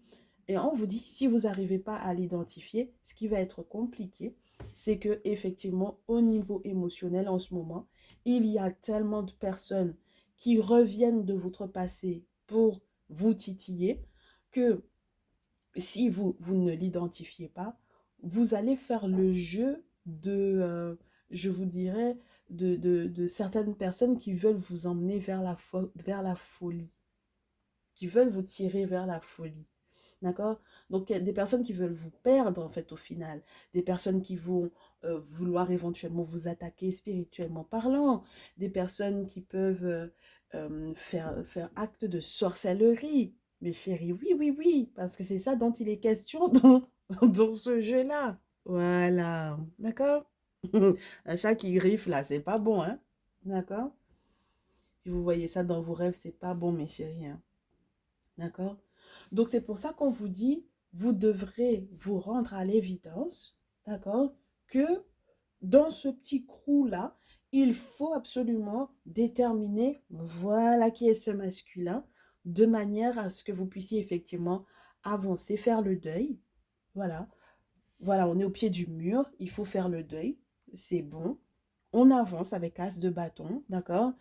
Speaker 1: Et on vous dit, si vous n'arrivez pas à l'identifier, ce qui va être compliqué, c'est que effectivement, au niveau émotionnel en ce moment, il y a tellement de personnes qui reviennent de votre passé pour vous titiller que si vous ne l'identifiez pas, vous allez faire le jeu je vous dirais, de certaines personnes qui veulent vous emmener vers la folie, qui veulent vous tirer vers la folie. D'accord? Donc, il y a des personnes qui veulent vous perdre, en fait, au final. Des personnes qui vont vouloir éventuellement vous attaquer spirituellement parlant. Des personnes qui peuvent faire acte de sorcellerie. Mes chéris, oui, oui, oui. Parce que c'est ça dont il est question dans ce jeu-là. Voilà. D'accord? Un chat qui griffe, là, c'est pas bon, hein? D'accord? Si vous voyez ça dans vos rêves, c'est pas bon, mes chéris, hein? D'accord? Donc, c'est pour ça qu'on vous dit, vous devrez vous rendre à l'évidence, d'accord, que dans ce petit crew-là, il faut absolument déterminer, voilà qui est ce masculin, de manière à ce que vous puissiez effectivement avancer, faire le deuil. Voilà, voilà, on est au pied du mur, il faut faire le deuil, c'est bon. On avance avec as de bâton, d'accord?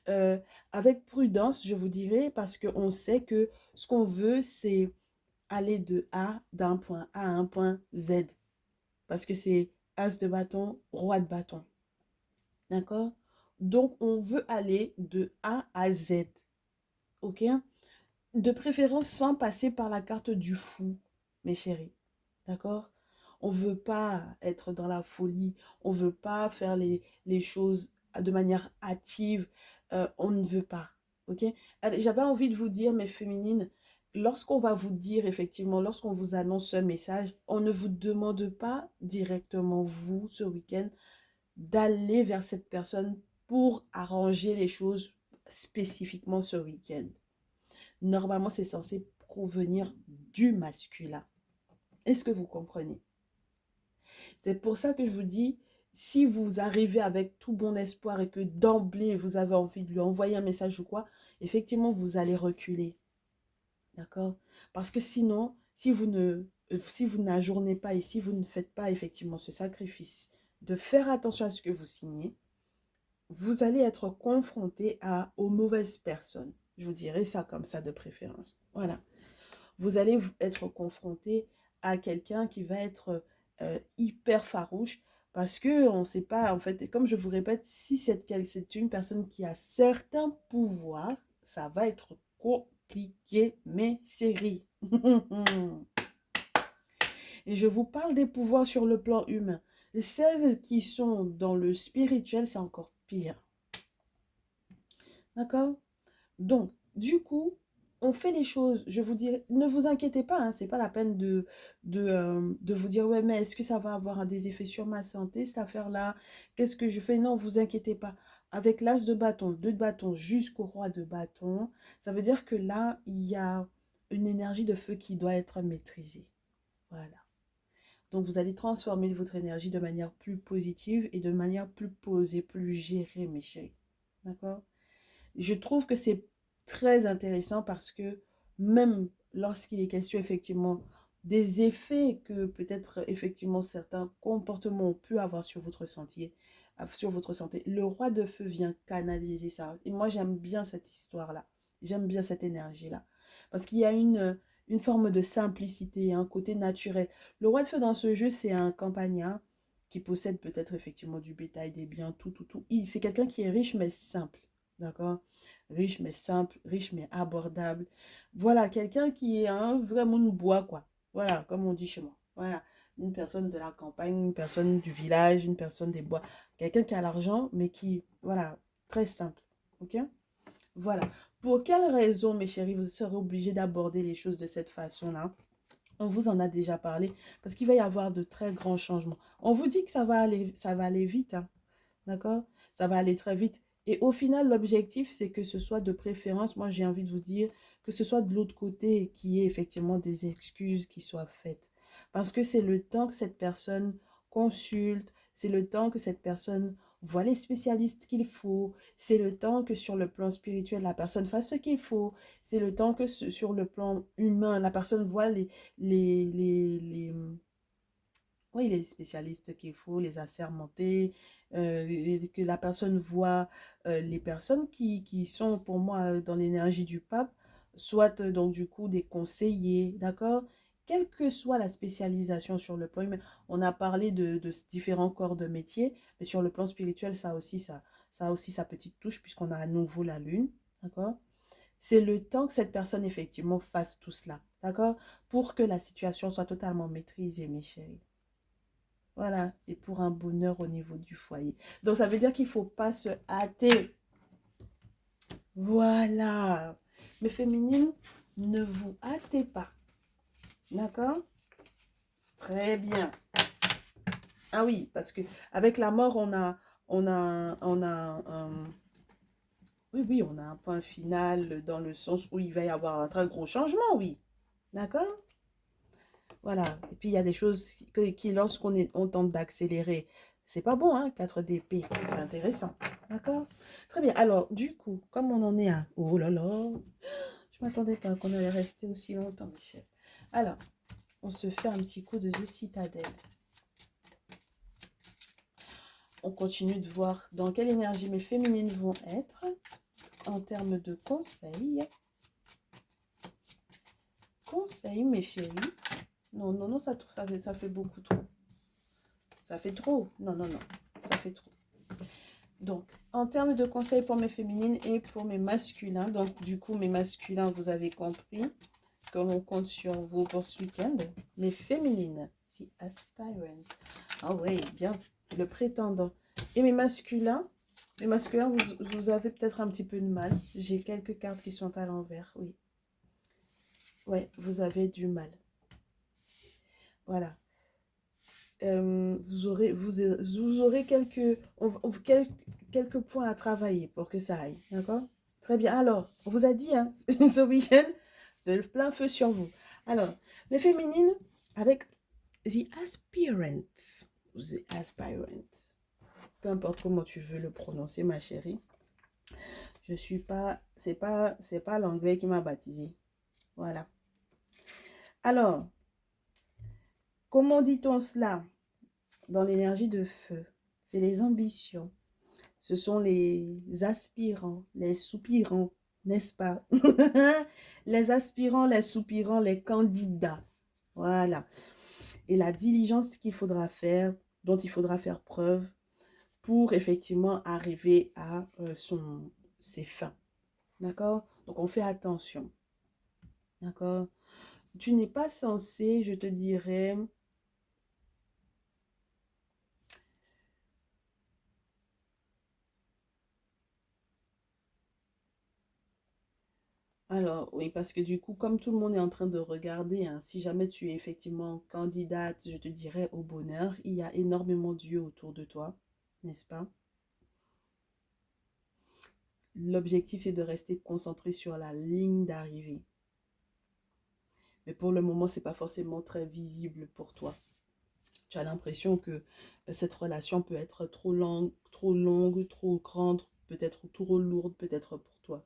Speaker 1: Euh, Avec prudence, je vous dirais, parce qu'on sait que ce qu'on veut, c'est aller d'un point A à un point Z. Parce que c'est as de bâton, roi de bâton. D'accord? Donc, on veut aller de A à Z. OK? De préférence sans passer par la carte du fou, mes chéris. D'accord? On ne veut pas être dans la folie. On ne veut pas faire les choses de manière hâtive. On ne veut pas. OK? J'avais envie de vous dire, mes féminines, lorsqu'on va vous dire, effectivement, lorsqu'on vous annonce ce message, on ne vous demande pas directement, vous, ce week-end, d'aller vers cette personne pour arranger les choses spécifiquement ce week-end. Normalement, c'est censé provenir du masculin. Est-ce que vous comprenez? C'est pour ça que je vous dis, si vous arrivez avec tout bon espoir et que d'emblée, vous avez envie de lui envoyer un message ou quoi, effectivement, vous allez reculer. D'accord? Parce que sinon, si vous n'ajournez pas et si vous ne faites pas effectivement ce sacrifice de faire attention à ce que vous signez, vous allez être confronté aux mauvaises personnes. Je vous dirais ça comme ça de préférence. Voilà. Vous allez être confronté à quelqu'un qui va être hyper farouche parce que on ne sait pas, en fait, et comme je vous répète, si c'est une personne qui a certains pouvoirs, ça va être compliqué, mes chéris. Et je vous parle des pouvoirs sur le plan humain. Celles qui sont dans le spirituel, c'est encore pire. D'accord? Donc, du coup, on fait les choses. Je vous dirais, ne vous inquiétez pas, hein, c'est pas la peine de vous dire, ouais, mais est-ce que ça va avoir des effets sur ma santé, cette affaire-là? Qu'est-ce que je fais? Non, vous inquiétez pas. Avec l'as de bâton, 2 de bâton jusqu'au roi de bâton, ça veut dire que là, il y a une énergie de feu qui doit être maîtrisée. Voilà. Donc, vous allez transformer votre énergie de manière plus positive et de manière plus posée, plus gérée, mes chéris. D'accord? Je trouve que c'est très intéressant parce que même lorsqu'il est question effectivement des effets que peut-être effectivement certains comportements ont pu avoir sur votre santé, le roi de feu vient canaliser ça. Et moi, j'aime bien cette histoire-là. J'aime bien cette énergie-là. Parce qu'il y a une forme de simplicité, un côté naturel. Le roi de feu dans ce jeu, c'est un campagnard qui possède peut-être effectivement du bétail, des biens, tout, tout, tout. C'est quelqu'un qui est riche mais simple. D'accord? Riche mais simple, riche mais abordable. Voilà, quelqu'un qui est un vrai moun bois, quoi. Voilà, comme on dit chez moi. Voilà, une personne de la campagne, une personne du village, une personne des bois. Quelqu'un qui a l'argent, mais qui, voilà, très simple. Ok? Voilà. Pour quelle raison, mes chéris, vous serez obligés d'aborder les choses de cette façon-là? On vous en a déjà parlé, parce qu'il va y avoir de très grands changements. On vous dit que ça va aller vite, hein. D'accord? Ça va aller très vite. Et au final, l'objectif, c'est que ce soit de préférence, moi j'ai envie de vous dire, que ce soit de l'autre côté qui ait effectivement des excuses qui soient faites. Parce que c'est le temps que cette personne consulte, c'est le temps que cette personne voit les spécialistes qu'il faut, c'est le temps que sur le plan spirituel, la personne fasse ce qu'il faut, c'est le temps que sur le plan humain, la personne voit les Oui, les spécialistes qu'il faut, les assermentés, et que la personne voit les personnes qui sont pour moi dans l'énergie du pape, soit donc du coup des conseillers, d'accord? Quelle que soit la spécialisation sur le plan humain, on a parlé de différents corps de métier, mais sur le plan spirituel, ça a aussi sa petite touche puisqu'on a à nouveau la lune, d'accord? C'est le temps que cette personne effectivement fasse tout cela, d'accord? Pour que la situation soit totalement maîtrisée, mes chéris. Voilà, et pour un bonheur au niveau du foyer. Donc, ça veut dire qu'il ne faut pas se hâter. Voilà. Mais féminines, ne vous hâtez pas. D'accord? Très bien. Ah oui, parce que avec la mort, oui, oui, on a un point final dans le sens où il va y avoir un très gros changement, oui. D'accord? Voilà. Et puis, il y a des choses lorsqu'on on tente d'accélérer, c'est pas bon, hein, 4 d'épée. Pas intéressant. D'accord? Très bien. Alors, du coup, comme on en est à... Oh là là, je m'attendais pas qu'on allait rester aussi longtemps, Michel. Alors, on se fait un petit coup de The Citadelle. On continue de voir dans quelle énergie mes féminines vont être en termes de conseils. Conseils, mes chéris. Non, non, non, ça fait beaucoup trop. Ça fait trop. Non, non, non. Ça fait trop. Donc, en termes de conseils pour mes féminines et pour mes masculins, donc du coup, mes masculins, vous avez compris que l'on compte sur vous pour ce week-end. Mes féminines, si aspirant. Ah oui, bien, le prétendant. Et mes masculins, vous avez peut-être un petit peu de mal. J'ai quelques cartes qui sont à l'envers, oui. Ouais, vous avez du mal. Voilà. Vous aurez quelques points à travailler pour que ça aille. D'accord? Très bien. Alors, on vous a dit, hein, ce week-end, de plein feu sur vous. Alors, les féminines, avec The Aspirant. The Aspirant. Peu importe comment tu veux le prononcer, ma chérie. Je suis pas, c'est pas l'anglais qui m'a baptisé. Voilà. Alors, comment dit-on cela dans l'énergie de feu? C'est les ambitions. Ce sont les aspirants, les soupirants, n'est-ce pas? Les aspirants, les soupirants, les candidats. Voilà. Et la diligence qu'il faudra faire, dont il faudra faire preuve pour effectivement arriver à ses fins. D'accord? Donc on fait attention. D'accord? Tu n'es pas censé, je te dirais, alors, oui, parce que du coup, comme tout le monde est en train de regarder, hein, si jamais tu es effectivement candidate, je te dirais au bonheur, il y a énormément d'yeux autour de toi, n'est-ce pas? L'objectif, c'est de rester concentré sur la ligne d'arrivée. Mais pour le moment, c'est pas forcément très visible pour toi. Tu as l'impression que cette relation peut être trop longue, trop grande, peut-être trop lourde, peut-être pour toi.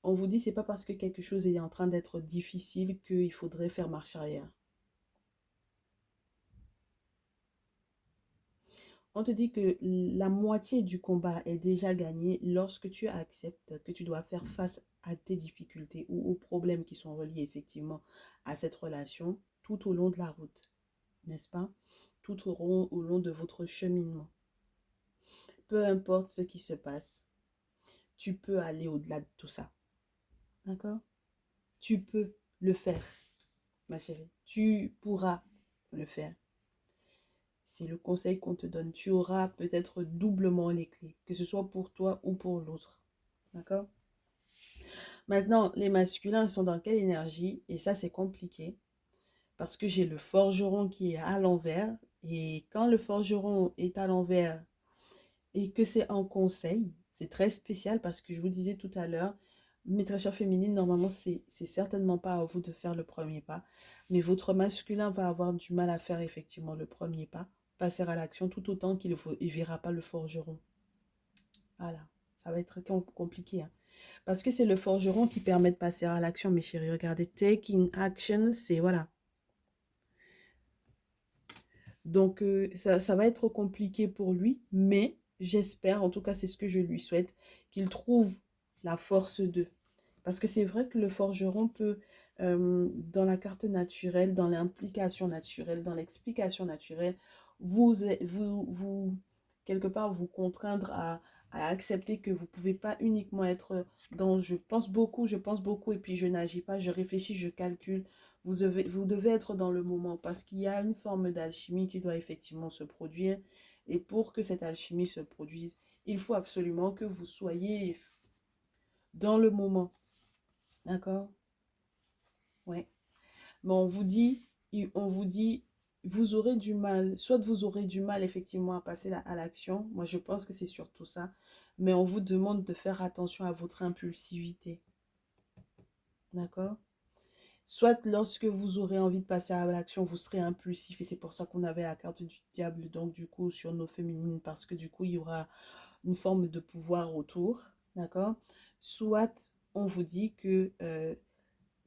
Speaker 1: On vous dit, c'est pas parce que quelque chose est en train d'être difficile qu'il faudrait faire marche arrière. On te dit que la moitié du combat est déjà gagnée lorsque tu acceptes que tu dois faire face à tes difficultés ou aux problèmes qui sont reliés effectivement à cette relation tout au long de la route, n'est-ce pas? Tout au long de votre cheminement. Peu importe ce qui se passe, tu peux aller au-delà de tout ça. D'accord? Tu peux le faire, ma chérie. Tu pourras le faire. C'est le conseil qu'on te donne. Tu auras peut-être doublement les clés, que ce soit pour toi ou pour l'autre. D'accord? Maintenant, les masculins sont dans quelle énergie? Et ça, c'est compliqué. Parce que j'ai le forgeron qui est à l'envers. Et quand le forgeron est à l'envers et que c'est en conseil, c'est très spécial parce que je vous disais tout à l'heure, mes très chères féminines, normalement, c'est certainement pas à vous de faire le premier pas. Mais votre masculin va avoir du mal à faire effectivement le premier pas, passer à l'action tout autant qu'il ne verra pas le forgeron. Voilà, ça va être compliqué. Hein. Parce que c'est le forgeron qui permet de passer à l'action, mes chéris. Regardez, taking action, c'est voilà. Donc, ça va être compliqué pour lui, mais j'espère, en tout cas, c'est ce que je lui souhaite, qu'il trouve la force de. Parce que c'est vrai que le forgeron peut, dans la carte naturelle, dans l'implication naturelle, dans l'explication naturelle, vous, quelque part, vous contraindre à accepter que vous ne pouvez pas uniquement être dans je pense beaucoup, et puis je n'agis pas, je réfléchis, je calcule. Vous devez être dans le moment parce qu'il y a une forme d'alchimie qui doit effectivement se produire. Et pour que cette alchimie se produise, il faut absolument que vous soyez dans le moment. D'accord? Ouais. Mais on vous dit, vous aurez du mal, soit vous aurez du mal effectivement à passer à l'action. Moi, je pense que c'est surtout ça. Mais on vous demande de faire attention à votre impulsivité. D'accord? Soit lorsque vous aurez envie de passer à l'action, vous serez impulsif. Et c'est pour ça qu'on avait la carte du diable, donc du coup, sur nos féminines, parce que du coup, il y aura une forme de pouvoir autour. D'accord? Soit on vous dit que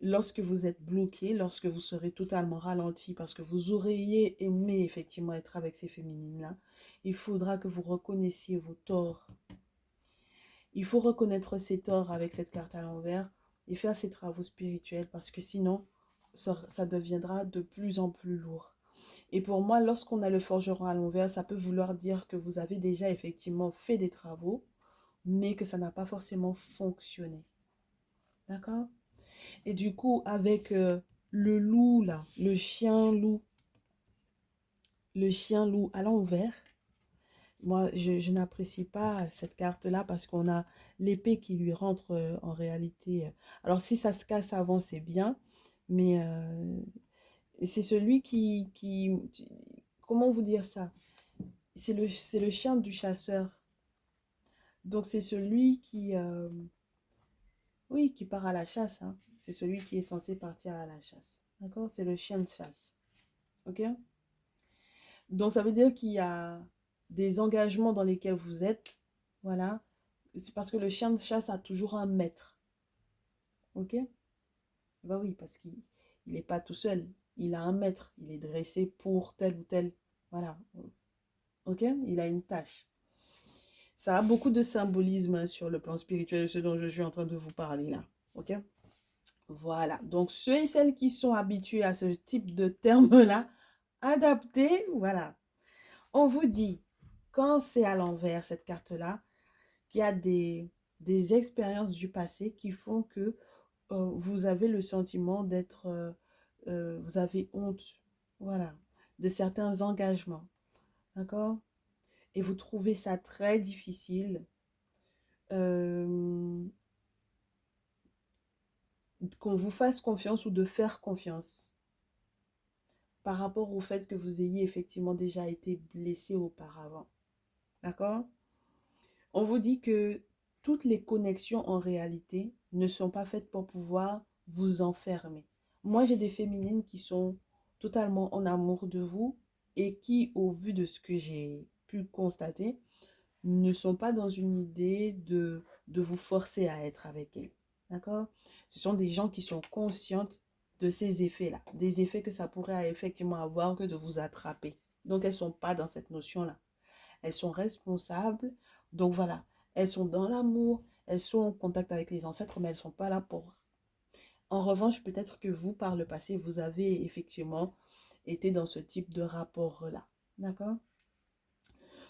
Speaker 1: lorsque vous êtes bloqué, lorsque vous serez totalement ralenti parce que vous auriez aimé effectivement être avec ces féminines-là, il faudra que vous reconnaissiez vos torts. Il faut reconnaître ses torts avec cette carte à l'envers et faire ses travaux spirituels parce que sinon, ça deviendra de plus en plus lourd. Et pour moi, lorsqu'on a le forgeron à l'envers, ça peut vouloir dire que vous avez déjà effectivement fait des travaux, mais que ça n'a pas forcément fonctionné. D'accord? Et du coup, avec le loup, là, le chien loup à l'envers, moi, je n'apprécie pas cette carte-là parce qu'on a l'épée qui lui rentre en réalité. Alors, si ça se casse avant, c'est bien, mais c'est celui comment vous dire ça? C'est le chien du chasseur. Donc, c'est celui oui, qui part à la chasse, hein. C'est celui qui est censé partir à la chasse. D'accord? C'est le chien de chasse. OK? Donc, ça veut dire qu'il y a des engagements dans lesquels vous êtes. Voilà. C'est parce que le chien de chasse a toujours un maître. OK? Bah oui, parce qu'il n'est pas tout seul. Il a un maître. Il est dressé pour tel ou tel. Voilà. OK? Il a une tâche. Ça a beaucoup de symbolisme hein, sur le plan spirituel, ce dont je suis en train de vous parler là. OK? Voilà. Donc, ceux et celles qui sont habitués à ce type de termes-là, adaptés, voilà. On vous dit, quand c'est à l'envers, cette carte-là, qu'il y a des expériences du passé qui font que vous avez le sentiment d'être, vous avez honte, voilà, de certains engagements, d'accord? Et vous trouvez ça très difficile euh, qu'on vous fasse confiance ou de faire confiance par rapport au fait que vous ayez effectivement déjà été blessé auparavant, d'accord? On vous dit que toutes les connexions en réalité ne sont pas faites pour pouvoir vous enfermer. Moi, j'ai des féminines qui sont totalement en amour de vous et qui, au vu de ce que j'ai pu constater, ne sont pas dans une idée de vous forcer à être avec elles. D'accord? Ce sont des gens qui sont conscientes de ces effets-là, des effets que ça pourrait effectivement avoir que de vous attraper. Donc, elles ne sont pas dans cette notion-là. Elles sont responsables. Donc voilà, elles sont dans l'amour, elles sont en contact avec les ancêtres, mais elles ne sont pas là pour. En revanche, peut-être que vous, par le passé, vous avez effectivement été dans ce type de rapport-là. D'accord?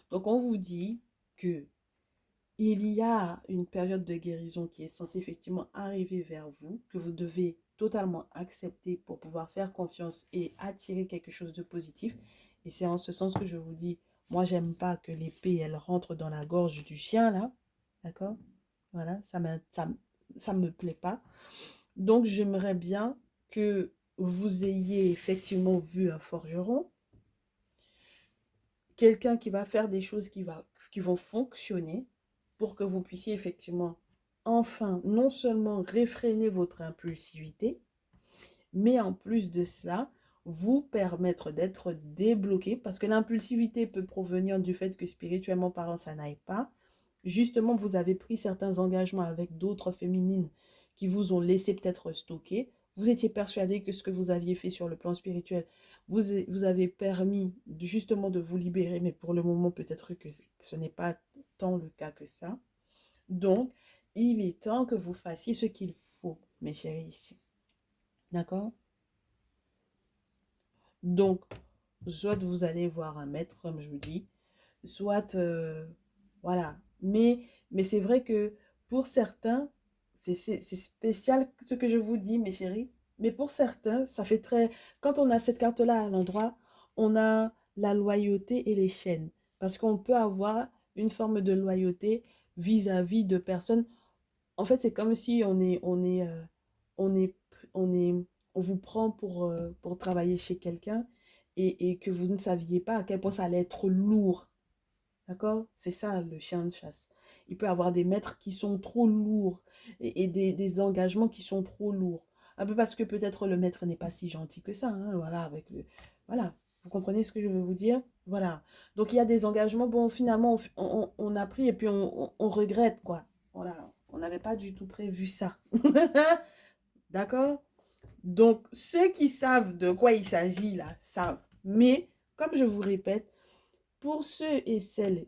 Speaker 1: Donc on vous dit que il y a une période de guérison qui est censée effectivement arriver vers vous, que vous devez totalement accepter pour pouvoir faire confiance et attirer quelque chose de positif. Et c'est en ce sens que je vous dis, moi, j'aime pas que l'épée, elle rentre dans la gorge du chien, là. D'accord? Voilà, ça me plaît pas. Donc, j'aimerais bien que vous ayez effectivement vu un forgeron, quelqu'un qui va faire des choses qui vont fonctionner pour que vous puissiez effectivement, enfin, non seulement réfréner votre impulsivité, mais en plus de cela, vous permettre d'être débloqué parce que l'impulsivité peut provenir du fait que spirituellement parlant, ça n'aille pas. Justement, vous avez pris certains engagements avec d'autres féminines qui vous ont laissé peut-être stocker. vous étiez persuadé que ce que vous aviez fait sur le plan spirituel vous avez permis justement de vous libérer, mais pour le moment, peut-être que ce n'est pas tant le cas que ça. Donc, il est temps que vous fassiez ce qu'il faut, mes chéris, ici. D'accord? Donc, soit vous allez voir un maître, comme je vous dis, soit, voilà. Mais c'est vrai que pour certains, c'est spécial ce que je vous dis, mes chéris. Mais pour certains, ça fait très... Quand on a cette carte-là à l'endroit, on a la loyauté et les chaînes. Parce qu'on peut avoir une forme de loyauté vis-à-vis de personnes. En fait, c'est comme si on est, on est, on vous prend pour travailler chez quelqu'un et que vous ne saviez pas à quel point ça allait être lourd. D'accord? C'est ça le chien de chasse. Il peut avoir des maîtres qui sont trop lourds et des engagements qui sont trop lourds. Un peu parce que peut-être le maître n'est pas si gentil que ça. Hein, voilà, voilà. Vous comprenez ce que je veux vous dire? Voilà. Donc il y a des engagements, bon, finalement, on a pris et puis on regrette, quoi. Voilà. On n'avait pas du tout prévu ça. D'accord? Donc, ceux qui savent de quoi il s'agit, là, savent. Mais, comme je vous répète, pour ceux et celles,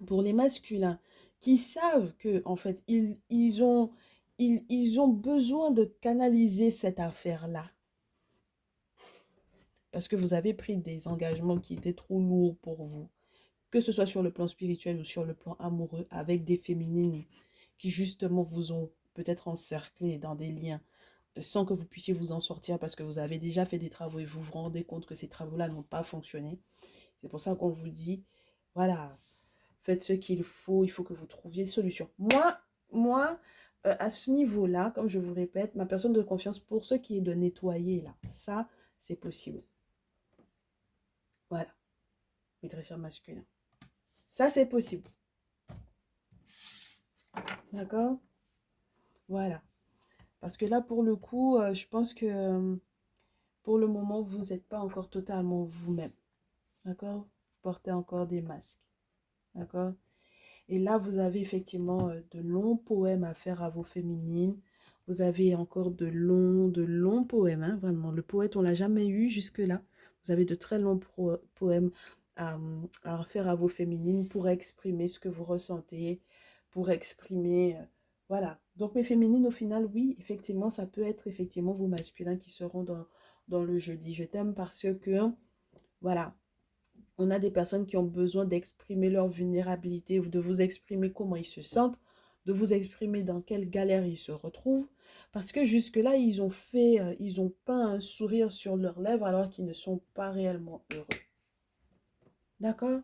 Speaker 1: pour les masculins, qui savent que, en fait, ils ont besoin de canaliser cette affaire-là. Parce que vous avez pris des engagements qui étaient trop lourds pour vous. Que ce soit sur le plan spirituel ou sur le plan amoureux, avec des féminines qui, justement, vous ont peut-être encerclé dans des liens sans que vous puissiez vous en sortir parce que vous avez déjà fait des travaux et vous vous rendez compte que ces travaux-là n'ont pas fonctionné. C'est pour ça qu'on vous dit, voilà, faites ce qu'il faut, il faut que vous trouviez une solution. Moi à ce niveau-là, comme je vous répète, ma personne de confiance, pour ce qui est de nettoyer, là, ça, c'est possible. Voilà, mes très chers masculins. Ça, c'est possible. D'accord? Voilà. Parce que là, pour le coup, je pense que pour le moment, vous n'êtes pas encore totalement vous-même. D'accord? Vous portez encore des masques. D'accord? Et là, vous avez effectivement de longs poèmes à faire à vos féminines. Vous avez encore de longs poèmes. Hein, vraiment, le poète, on ne l'a jamais eu jusque-là. Vous avez de très longs poèmes à faire à vos féminines pour exprimer ce que vous ressentez, pour exprimer... voilà. Donc, mes féminines, au final, oui, effectivement, ça peut être effectivement vos masculins qui seront dans le jeudi. Je t'aime parce que, voilà, on a des personnes qui ont besoin d'exprimer leur vulnérabilité, de vous exprimer comment ils se sentent, de vous exprimer dans quelle galère ils se retrouvent. Parce que jusque-là, ils ont peint un sourire sur leurs lèvres alors qu'ils ne sont pas réellement heureux. D'accord?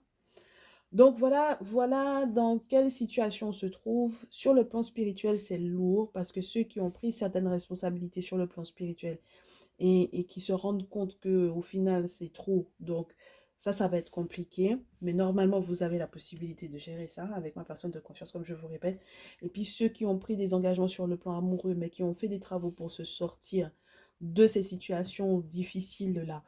Speaker 1: Donc voilà dans quelle situation on se trouve. Sur le plan spirituel, c'est lourd parce que ceux qui ont pris certaines responsabilités sur le plan spirituel et qui se rendent compte qu'au final, c'est trop. Donc, ça va être compliqué. Mais normalement, vous avez la possibilité de gérer ça avec ma personne de confiance, comme je vous répète. Et puis, ceux qui ont pris des engagements sur le plan amoureux, mais qui ont fait des travaux pour se sortir de ces situations difficiles-là,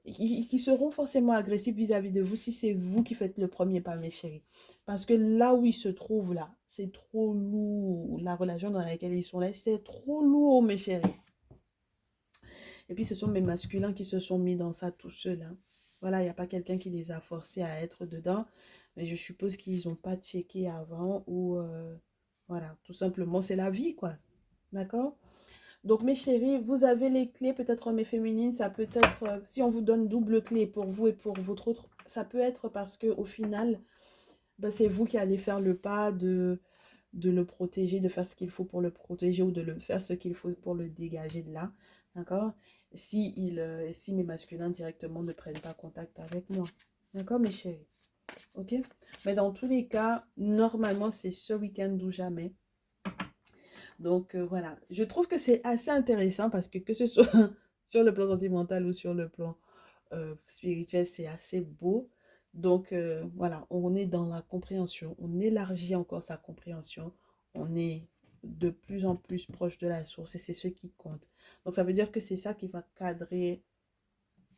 Speaker 1: qui seront forcément agressifs vis-à-vis de vous si c'est vous qui faites le premier pas, mes chéris. Parce que là où ils se trouvent, là, c'est trop lourd. La relation dans laquelle ils sont là, c'est trop lourd, mes chéris. Et puis, ce sont mes masculins qui se sont mis dans ça tout seuls. Hein. Voilà, il n'y a pas quelqu'un qui les a forcés à être dedans. Mais je suppose qu'ils n'ont pas checké avant ou... voilà, tout simplement, c'est la vie, quoi. D'accord? Donc, mes chéris, vous avez les clés, peut-être mes féminines. Ça peut être, si on vous donne double clé pour vous et pour votre autre, ça peut être parce qu'au final, ben, c'est vous qui allez faire le pas de le protéger, de faire ce qu'il faut pour le protéger ou de le faire ce qu'il faut pour le dégager de là. D'accord? Si mes masculins directement ne prennent pas contact avec moi. D'accord, mes chéris? Ok? Mais dans tous les cas, normalement, c'est ce week-end ou jamais. Donc, voilà. Je trouve que c'est assez intéressant parce que ce soit sur le plan sentimental ou sur le plan spirituel, c'est assez beau. Donc, voilà, on est dans la compréhension. On élargit encore sa compréhension. On est de plus en plus proche de la source et c'est ce qui compte. Donc, ça veut dire que c'est ça qui va cadrer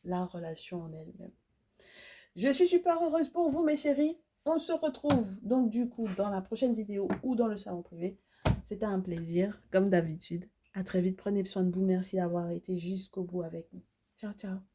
Speaker 1: la relation en elle-même. Je suis super heureuse pour vous, mes chéris. On se retrouve donc du coup dans la prochaine vidéo ou dans le salon privé. C'était un plaisir, comme d'habitude. À très vite, prenez soin de vous. Merci d'avoir été jusqu'au bout avec nous. Ciao, ciao.